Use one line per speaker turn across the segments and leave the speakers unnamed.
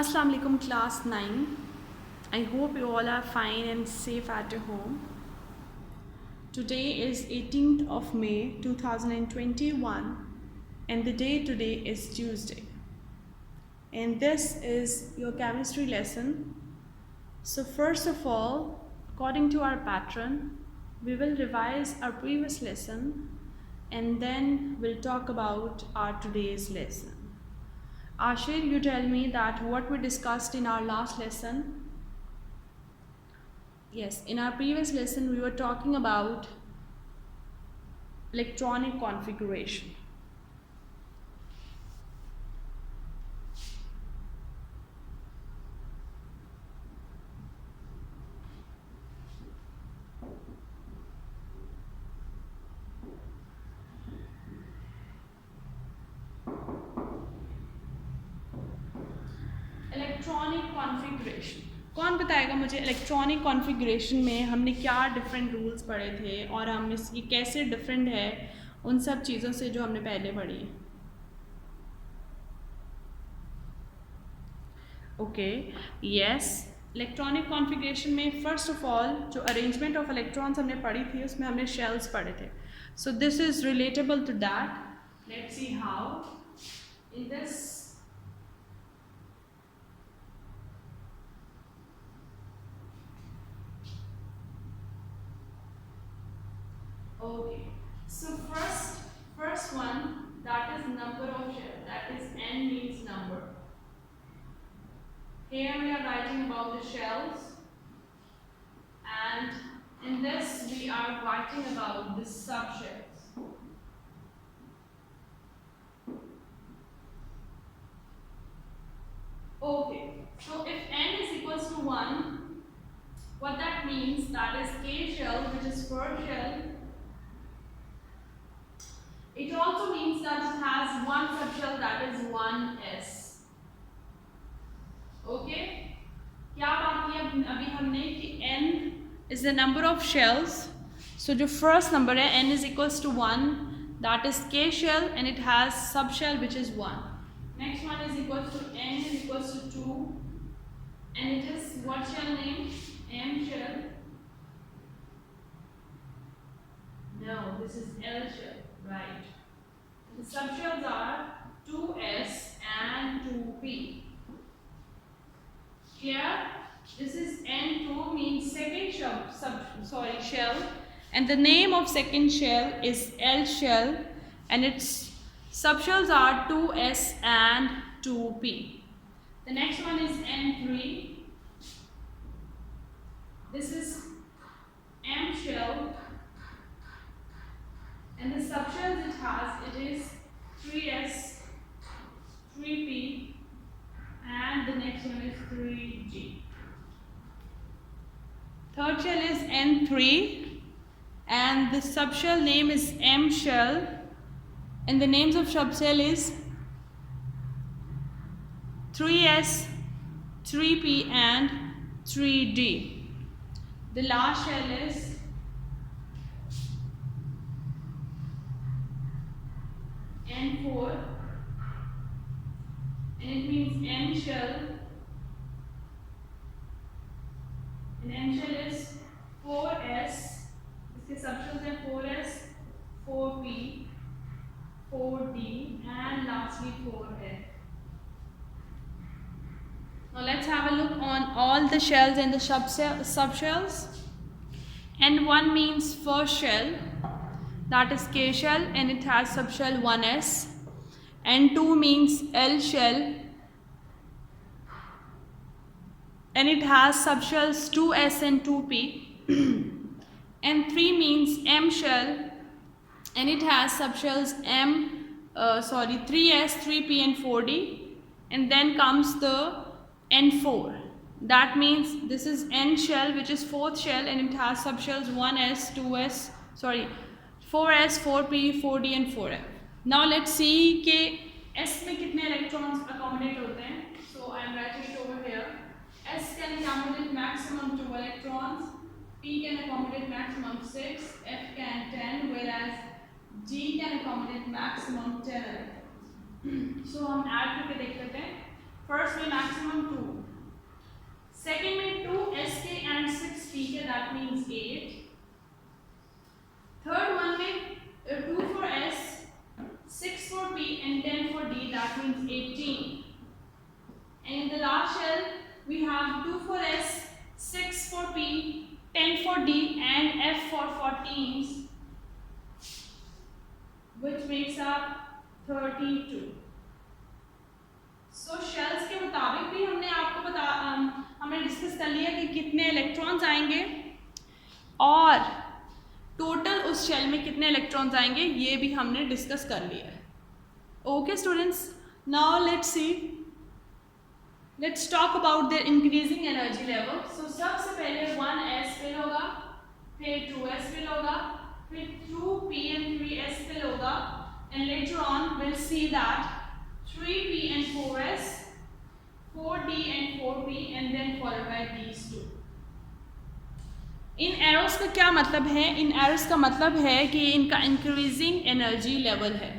Assalamu alaikum class 9. I hope you all are fine and safe at your home. Today is 18th of May 2021 and the day today is Tuesday. And this is your chemistry lesson. So first of all, according to our pattern, we will revise our previous lesson and then we'll talk about our today's lesson. Ashir, you tell me that what we discussed in our last lesson. Yes, in our previous lesson we were talking about electronic configuration. Electronic configuration, कौन बताएगा मुझे electronic configuration में हमने क्या different rules पढ़े थे और हम इसकी कैसे डिफरेंट है उन सब चीज़ों से जो हमने पहले पढ़ी है. Okay, yes. इलेक्ट्रॉनिक कॉन्फ़िगरेशन में फर्स्ट ऑफ ऑल जो अरेंजमेंट ऑफ इलेक्ट्रॉन्स हमने पढ़ी थी उसमें हमने शेल्स पढ़े थे. So this is relatable to that. Let's see how in this. Okay, so first one, that is number of shell, that is n means number. Here we are writing about the shells and in this we are writing about the subshells. Okay, so if n is equals to 1, what that means, that is k shell, which is first shell. It also means that it has one subshell, that is 1s. Okay? क्या बात की अभी हमने कि n is the number of shells. So जो first number है n is equals to 1, that is k shell and it has subshell which is 1. Next one is equals to n is equals to 2 and it is what shell name? M shell. No, this is L shell. Right. The subshells are 2s and 2p. Here, this is n2 means second shell, and the name of second shell is L shell, and its subshells are 2s and 2p. The next one is n3. This is M shell. And the subshells it has, it is 3s, 3p, and the next one is 3g. Third shell is n3, and the subshell name is M shell, and the names of subshell is 3s, 3p, and 3d. The last shell is N4 and it means N shell, and N shell is 4s, इसके subshells हैं 4s, 4p, 4d and lastly 4f. Now let's have a look on all the shells and the subshells. N1 means first shell, that is k shell and it has subshell 1s. N2 means L shell and it has subshells 2s and 2p. N3 means M shell and it has subshells 3s, 3p and 4d. And then comes the N4. That means this is N shell, which is fourth shell, and it has subshells 1s, 4s, 4p, 4d and 4f. Now let's see कि s में कितने electrons accommodate होते हैं. So I am writing it over here. S can accommodate maximum 2 electrons, p can accommodate maximum 6, f can 10, whereas d can accommodate maximum 10 electrons. So हम add करके देख लेते हैं. First में maximum 2 we have 2 for S, 6 for P, 10 for D and F for 14s, which makes up 32. So shells के मुताबिक भी हमने आपको हमने डिस्कस कर लिया कि कितने इलेक्ट्रॉन्स आएंगे और टोटल उस शेल में कितने इलेक्ट्रॉन्स आएंगे ये भी हमने डिस्कस कर लिया है. Okay students, now let's talk about their increasing energy level. So सबसे पहले 1s फिल होगा, फिर 2s फिल होगा, फिर 2p and 3s फिल होगा, and later on we'll see that 3p and 4s, 4d and 4p, and then followed by these two. In arrows का क्या मतलब है? इन एरोस का मतलब है कि इनका इंक्रीजिंग एनर्जी लेवल है.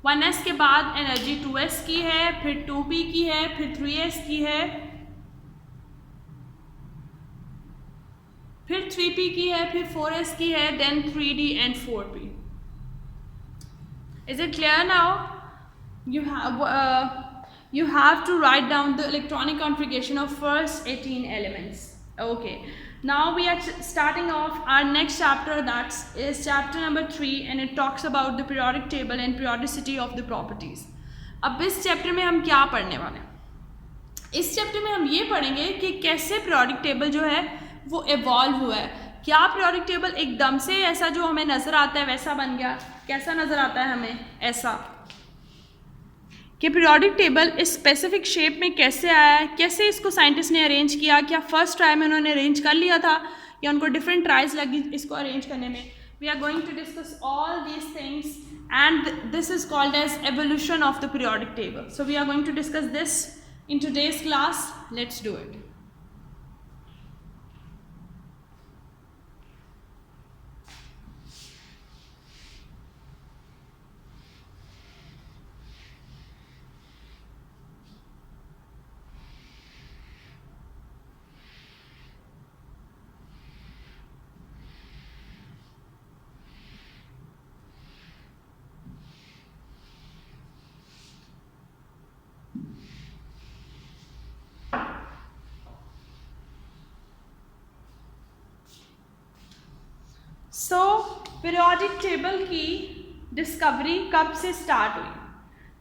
1s के बाद एनर्जी 2s की है, फिर 2p की है, फिर 3s की है, फिर 3p की है, फिर 4s की है, then 3d and 4p. Is it clear now? You have to write down the electronic configuration of first 18 elements. Okay, now we are starting off our next chapter, that is chapter number 3, and it talks about the periodic table and periodicity of the properties. अब इस chapter में हम क्या पढ़ने वाले हैं? इस chapter में हम ये पढ़ेंगे कि कैसे periodic table जो है वो evolve हुआ है. क्या periodic table एकदम से ऐसा जो हमें नज़र आता है वैसा बन गया? कैसा नज़र आता है हमें? ऐसा कि पीरियोडिक टेबल इस स्पेसिफिक शेप में कैसे आया है, कैसे इसको साइंटिस्ट ने अरेंज किया, क्या फर्स्ट ट्राई में उन्होंने अरेंज कर लिया था या उनको डिफरेंट ट्राइज लगी इसको अरेंज करने में. We are going to discuss all these things and this is called as evolution of the periodic table. So we are going to discuss this in today's class. Let's do it. So periodic table की discovery कब से start हुई?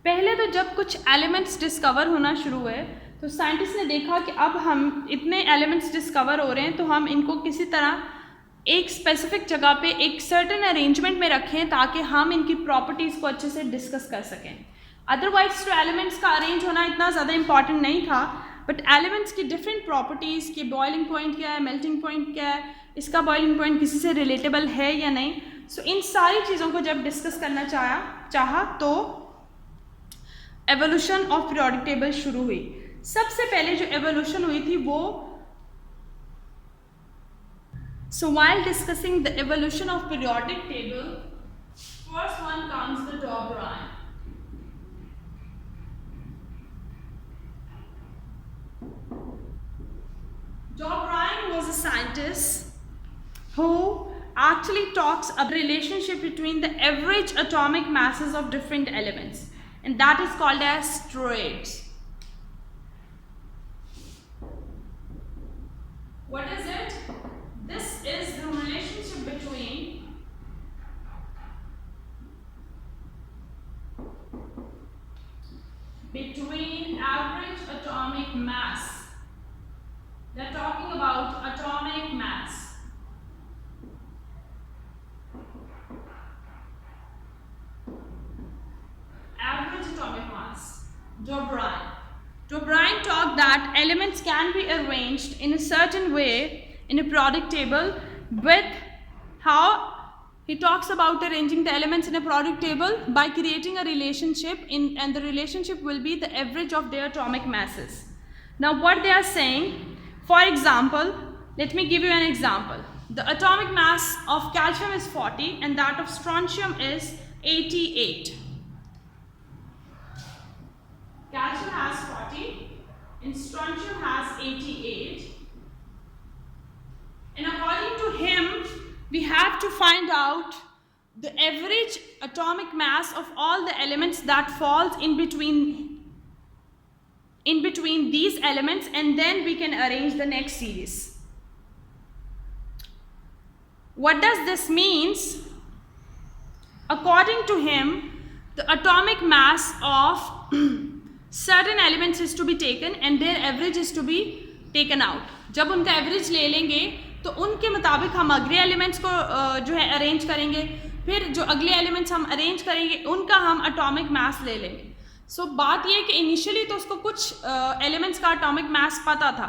पहले तो जब कुछ elements discover होना शुरू हुए तो साइंटिस्ट ने देखा कि अब हम इतने एलिमेंट्स डिस्कवर हो रहे हैं तो हम इनको किसी तरह एक स्पेसिफिक जगह पे एक सर्टेन अरेंजमेंट में रखें ताकि हम इनकी प्रॉपर्टीज़ को अच्छे से डिस्कस कर सकें. अदरवाइज तो एलिमेंट्स का अरेंज होना इतना ज़्यादा इंपॉर्टेंट नहीं था, बट एलिमेंट्स की डिफरेंट प्रॉपर्टीज़ कि बॉइलिंग पॉइंट क्या है, मेल्टिंग पॉइंट क्या है, इसका बॉइलिंग पॉइंट किसी से रिलेटेबल है या नहीं. सो इन सारी चीज़ों को जब डिस्कस करना चाहा तो एवोल्यूशन ऑफ पीरियोडिक टेबल शुरू हुई. सबसे पहले जो एवोल्यूशन हुई थी वो So while discussing the evolution of periodic table, first one comes the D'Orbigny. D'Orbigny was a scientist who actually talks about the relationship between the average atomic masses of different elements, and that is called as toroids. What is it? This is the relationship between average atomic mass. They're talking about atomic mass. Average atomic mass. D'Orbigny talked that elements can be arranged in a certain way in a periodic table. With how he talks about arranging the elements in a periodic table by creating a relationship and the relationship will be the average of their atomic masses. Now what they are saying, for example, let me give you an example. The atomic mass of calcium is 40 and that of strontium is 88. Calcium has 40 and strontium has 88. And according to him, we have to find out the average atomic mass of all the elements that falls in between in between these elements, and then we can arrange the next series. What does this means? According to him, the atomic mass of certain elements is to be taken and their average is to be taken out. जब उनका average ले लेंगे तो उनके मुताबिक हम अगले elements को जो है अरेंज करेंगे, फिर जो अगले एलिमेंट्स हम अरेंज करेंगे उनका हम एटॉमिक मास ले लेंगे. सो बात ये है कि इनिशियली तो उसको कुछ एलिमेंट्स का एटॉमिक मास पता था,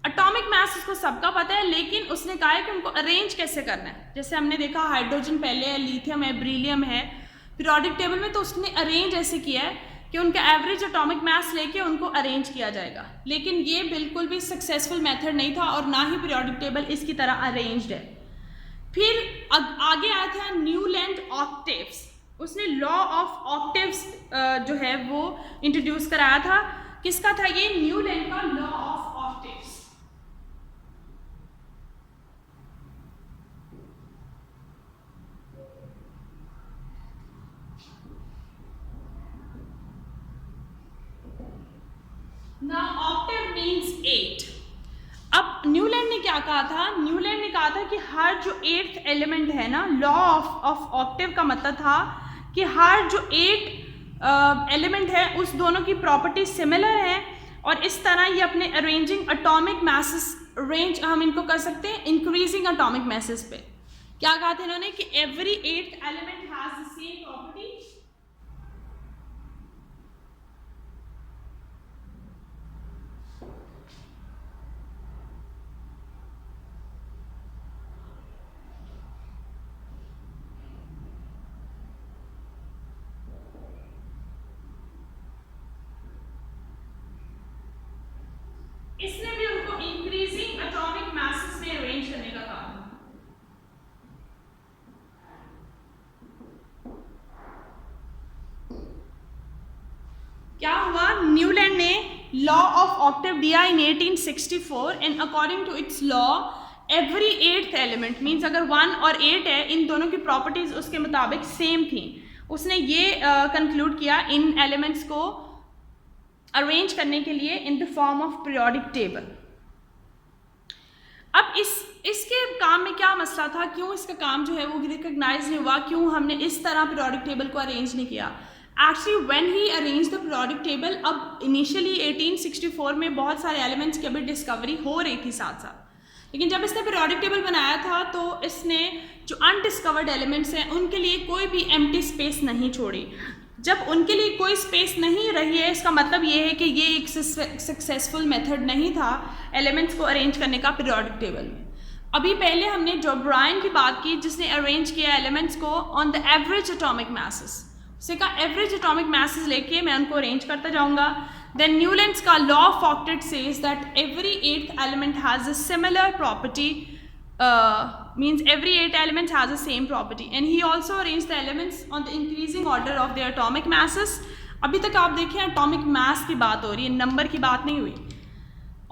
एटॉमिक मास उसको सबका पता है, लेकिन उसने कहा है कि उनको अरेंज कैसे करना है. जैसे हमने देखा हाइड्रोजन पहले है, लिथियम है, ब्रीलियम है पीरियोडिक टेबल में, तो उसने अरेंज ऐसे किया है कि उनका एवरेज एटॉमिक मास लेके उनको अरेंज किया जाएगा. लेकिन ये बिल्कुल भी सक्सेसफुल मेथड नहीं था और ना ही पीरियोडिक टेबल इसकी तरह अरेंज्ड है. फिर आगे आया था न्यूलैंड ऑक्टेव्स. उसने लॉ ऑफ ऑक्टेव्स जो है वो इंट्रोड्यूस कराया था. किसका था ये? न्यूलैंड का law of octaves. Now octave means 8. अब न्यूलैंड ने क्या कहा था? न्यूलैंड ने कहा था कि हर जो 8th एलिमेंट है ना, लॉ ऑफ ऑक्टेव का मतलब था कि हर जो 8 एलिमेंट है उस दोनों की प्रॉपर्टी सिमिलर है और इस तरह ये अपने अरेंजिंग एटॉमिक मैसेस रेंज हम इनको कर सकते हैं इंक्रीजिंग एटॉमिक मैसेस पे. क्या कहा था इन्होंने कि every 8th element has the same property. इसने भी उनको इंक्रीजिंग एटॉमिक मैसेस में अरेंज करने का कहा. क्या हुआ? न्यूलैंड ने लॉ ऑफ ऑक्टेव दिया in 1864 and according to its law every 8th element means अगर 1 और 8 है, इन दोनों की प्रॉपर्टीज उसके मुताबिक सेम थी. उसने ये कंक्लूड किया इन एलिमेंट्स को अरेंज करने के लिए in the form of periodic table. अब इसके काम में क्या मसला था? क्यों इसका काम जो है वो रिकग्नाइज नहीं हुआ? क्यों हमने इस तरह पीरियोडिक टेबल को अरेंज नहीं किया? Actually when he arrange the periodic table, अब इनिशियली 1864 में बहुत सारे एलिमेंट्स की अभी डिस्कवरी हो रही थी साथ साथ, लेकिन जब इसने पीरियोडिक टेबल बनाया था तो इसने जो अनडिस्कवर्ड एलिमेंट्स हैं उनके लिए कोई भी एम्प्टी स्पेस नहीं छोड़ी. जब उनके लिए कोई स्पेस नहीं रही है, इसका मतलब ये है कि ये एक सक्सेसफुल मेथड नहीं था एलिमेंट्स को अरेंज करने का पीरियोडिक टेबल में. अभी पहले हमने जो ब्रायन की बात की जिसने अरेंज किया एलिमेंट्स को on the average atomic masses, उसे कहा एवरेज एटॉमिक मैसेस लेके मैं उनको अरेंज करता जाऊंगा. देन न्यूलैंड्स का law of octet says that every 8th element has a similar property, means every 8 elements has the same property, and he also arranged the elements on the increasing order of their atomic masses. अभी तक आप देखें atomic mass की बात हो रही है, number की बात नहीं हुई.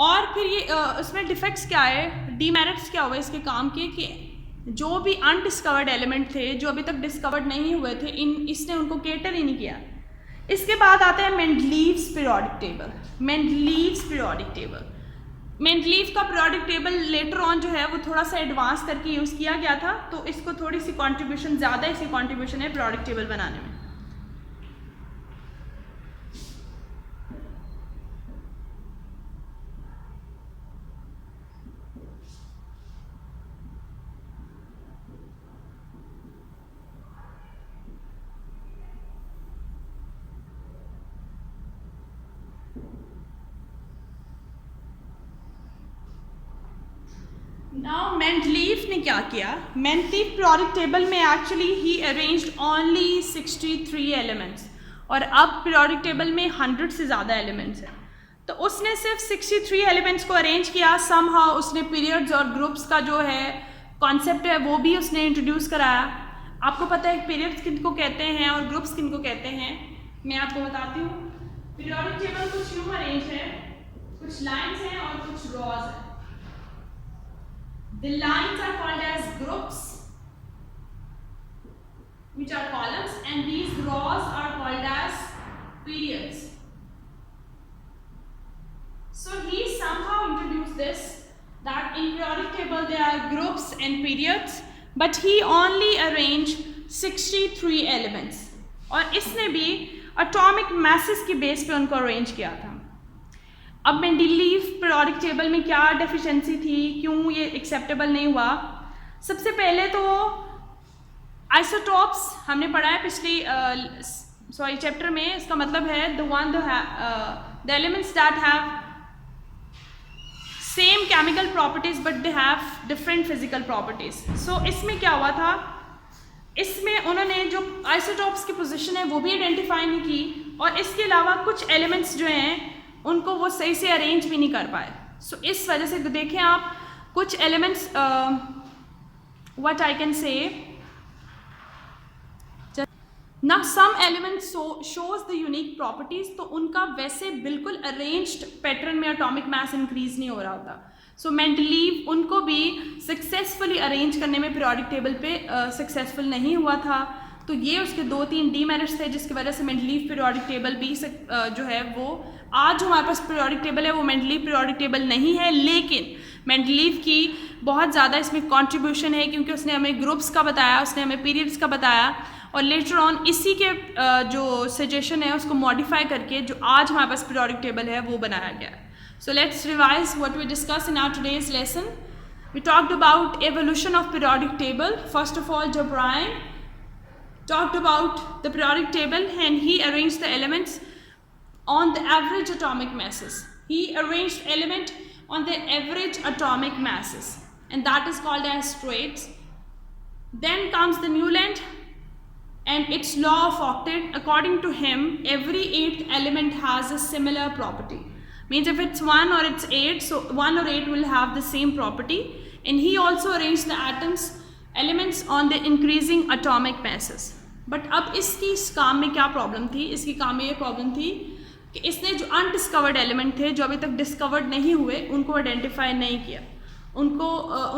और फिर ये इसमें डिफेक्ट्स क्या है, डीमेरिट्स क्या हुए इसके काम के, कि जो भी अनडिस्कवर्ड एलिमेंट थे जो अभी तक डिस्कवर्ड नहीं हुए थे इसने उनको केटर ही नहीं किया. इसके बाद आता है Mendeleev's periodic table. Mendeleev's periodic table, Mendeleev का पीरियोडिक टेबल लेटर ऑन जो है वो थोड़ा सा एडवांस करके यूज़ किया गया था, तो इसको थोड़ी सी कंट्रीब्यूशन ज़्यादा इसकी कंट्रीब्यूशन है पीरियोडिक टेबल बनाने में. नाउ मेंडलीव ने क्या किया? मेंडलीव पीरियोडिक टेबल में एक्चुअली ही अरेंज्ड ओनली 63 एलिमेंट्स, और अब पीरियोडिक टेबल में 100 से ज़्यादा एलिमेंट्स हैं. तो उसने सिर्फ 63 एलिमेंट्स को अरेंज किया. समहाउ उसने पीरियड्स और ग्रुप्स का जो है कॉन्सेप्ट है वो भी उसने इंट्रोड्यूस कराया. आपको पता है पीरियड्स किनको कहते हैं और ग्रुप्स किनको कहते हैं? मैं आपको बताती हूँ. पीरियोडिक टेबल कुछ यूँ अरेंज है, कुछ लाइन्स हैं और कुछ रॉज हैं. The lines are called as groups, which are columns, and these rows are called as periods. So he somehow introduced this, that in periodic table there are groups and periods, but he only arranged 63 elements. और इसने भी atomic masses की base पे उनको arrange किया था. अब Mendeleev periodic table में क्या डेफिशिएंसी थी, क्यों ये एक्सेप्टेबल नहीं हुआ? सबसे पहले तो आइसोटॉप्स हमने पढ़ा है पिछली चैप्टर में. इसका मतलब है the elements that have same chemical properties but they have different physical properties. So इसमें क्या हुआ था, इसमें उन्होंने जो आइसोटॉप्स की पोजीशन है वो भी आइडेंटिफाई नहीं की, और इसके अलावा कुछ एलिमेंट्स जो हैं उनको वो सही से अरेंज भी नहीं कर पाए. सो इस वजह से देखें आप कुछ elements, what I can say ना, some elements shows the unique properties, तो उनका वैसे बिल्कुल अरेंज्ड पैटर्न में एटॉमिक मास इंक्रीज नहीं हो रहा होता. सो मेंडलीव उनको भी सक्सेसफुली अरेंज करने में पीरियोडिक टेबल पे सक्सेसफुल नहीं हुआ था. तो ये उसके 2-3 डीमेरिट्स थे जिसकी वजह से मेंडलीव पीरियोडिक टेबल भी जो है वो आज जो हमारे पास पीरियोडिक टेबल है वो मेंडलीव पीरियोडिक टेबल नहीं है. लेकिन मेंडलीव की बहुत ज़्यादा इसमें कंट्रीब्यूशन है, क्योंकि उसने हमें ग्रुप्स का बताया, उसने हमें पीरियड्स का बताया, और लेटर ऑन इसी के जो सजेशन है उसको मॉडिफाई करके जो आज हमारे पास पीरियोडिक टेबल है वो बनाया गया. So let's revise what we discuss in our today's lesson. We talked about evolution of periodic table. First of all, जो Brian talked about the periodic table, and he arranged the elements on the average atomic masses. He arranged element on the average atomic masses, and that is called as traits. Then comes the Newland and its law of octet. According to him, every 8th element has a similar property. Means if it's 1 or it's 8, so 1 or 8 will have the same property. And he also arranged the atoms elements on the increasing atomic masses. But अब इसकी इस काम में क्या problem थी? इसकी काम में ये प्रॉब्लम थी कि इसने जो अनडिस्कवर्ड एलिमेंट थे, जो अभी तक डिस्कवर्ड नहीं हुए, उनको आइडेंटिफाई नहीं किया, उनको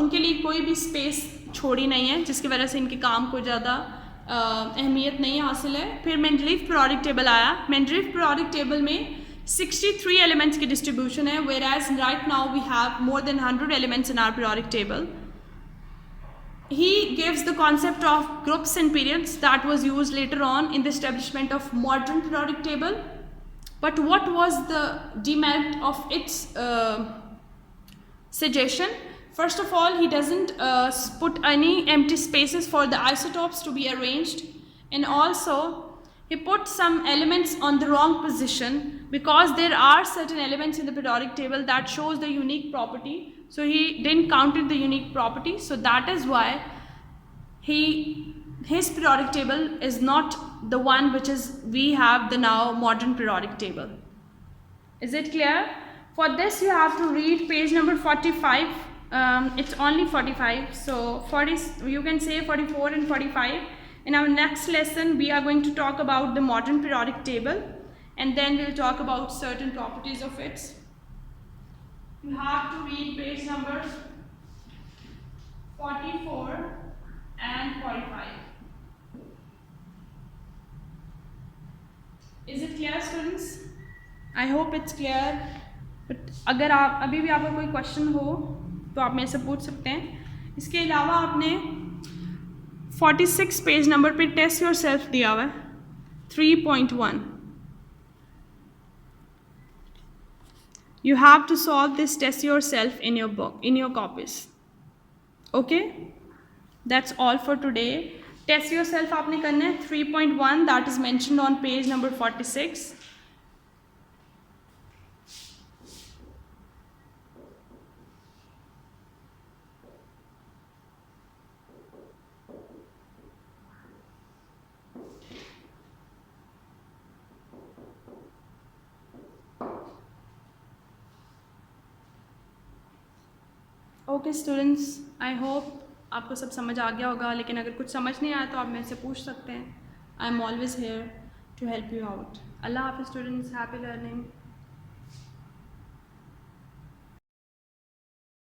उनके लिए कोई भी स्पेस छोड़ी नहीं है, जिसकी वजह से इनके काम को ज़्यादा अहमियत नहीं हासिल है. फिर मेंडलीव पीरियोडिक टेबल आया. मेंडलीव पीरियोडिक टेबल में 63 एलिमेंट्स की डिस्ट्रीब्यूशन है, whereas right now we have more than 100 elements in our periodic table. He gives the concept of groups and periods that was used later on in the establishment of modern periodic table. But what was the demerit of its suggestion? First of all, he doesn't put any empty spaces for the isotopes to be arranged, and also he put some elements on the wrong position, because there are certain elements in the periodic table that shows the unique property. So he didn't count the unique property. So that is why his periodic table is not the one which is we have the now modern periodic table. Is it clear? For this you have to read page number 45. It's only 45. So 40, you can say 44 and 45. In our next lesson we are going to talk about the modern periodic table, and then we'll talk about certain properties of its. You have to read page numbers 44 and 45. Is it clear, students? I hope it's clear. But अगर आप अभी भी आपका कोई question हो तो आप मेरे से पूछ सकते हैं. इसके अलावा आपने 46 पेज नंबर पे टेस्ट योर सेल्फ दिया हुआ है 3.1. You have to solve this test yourself in your book, in your copies. Okay? That's all for today. Test yourself आपने करना है 3.1, that is mentioned on page number 46. Okay students, I hope आपको सब समझ आ गया होगा, लेकिन अगर कुछ समझ नहीं आया तो आप मेरे से पूछ सकते हैं. I am always here to help you out. अल्लाह हाफिज़ स्टूडेंट्स, हैप्पी लर्निंग.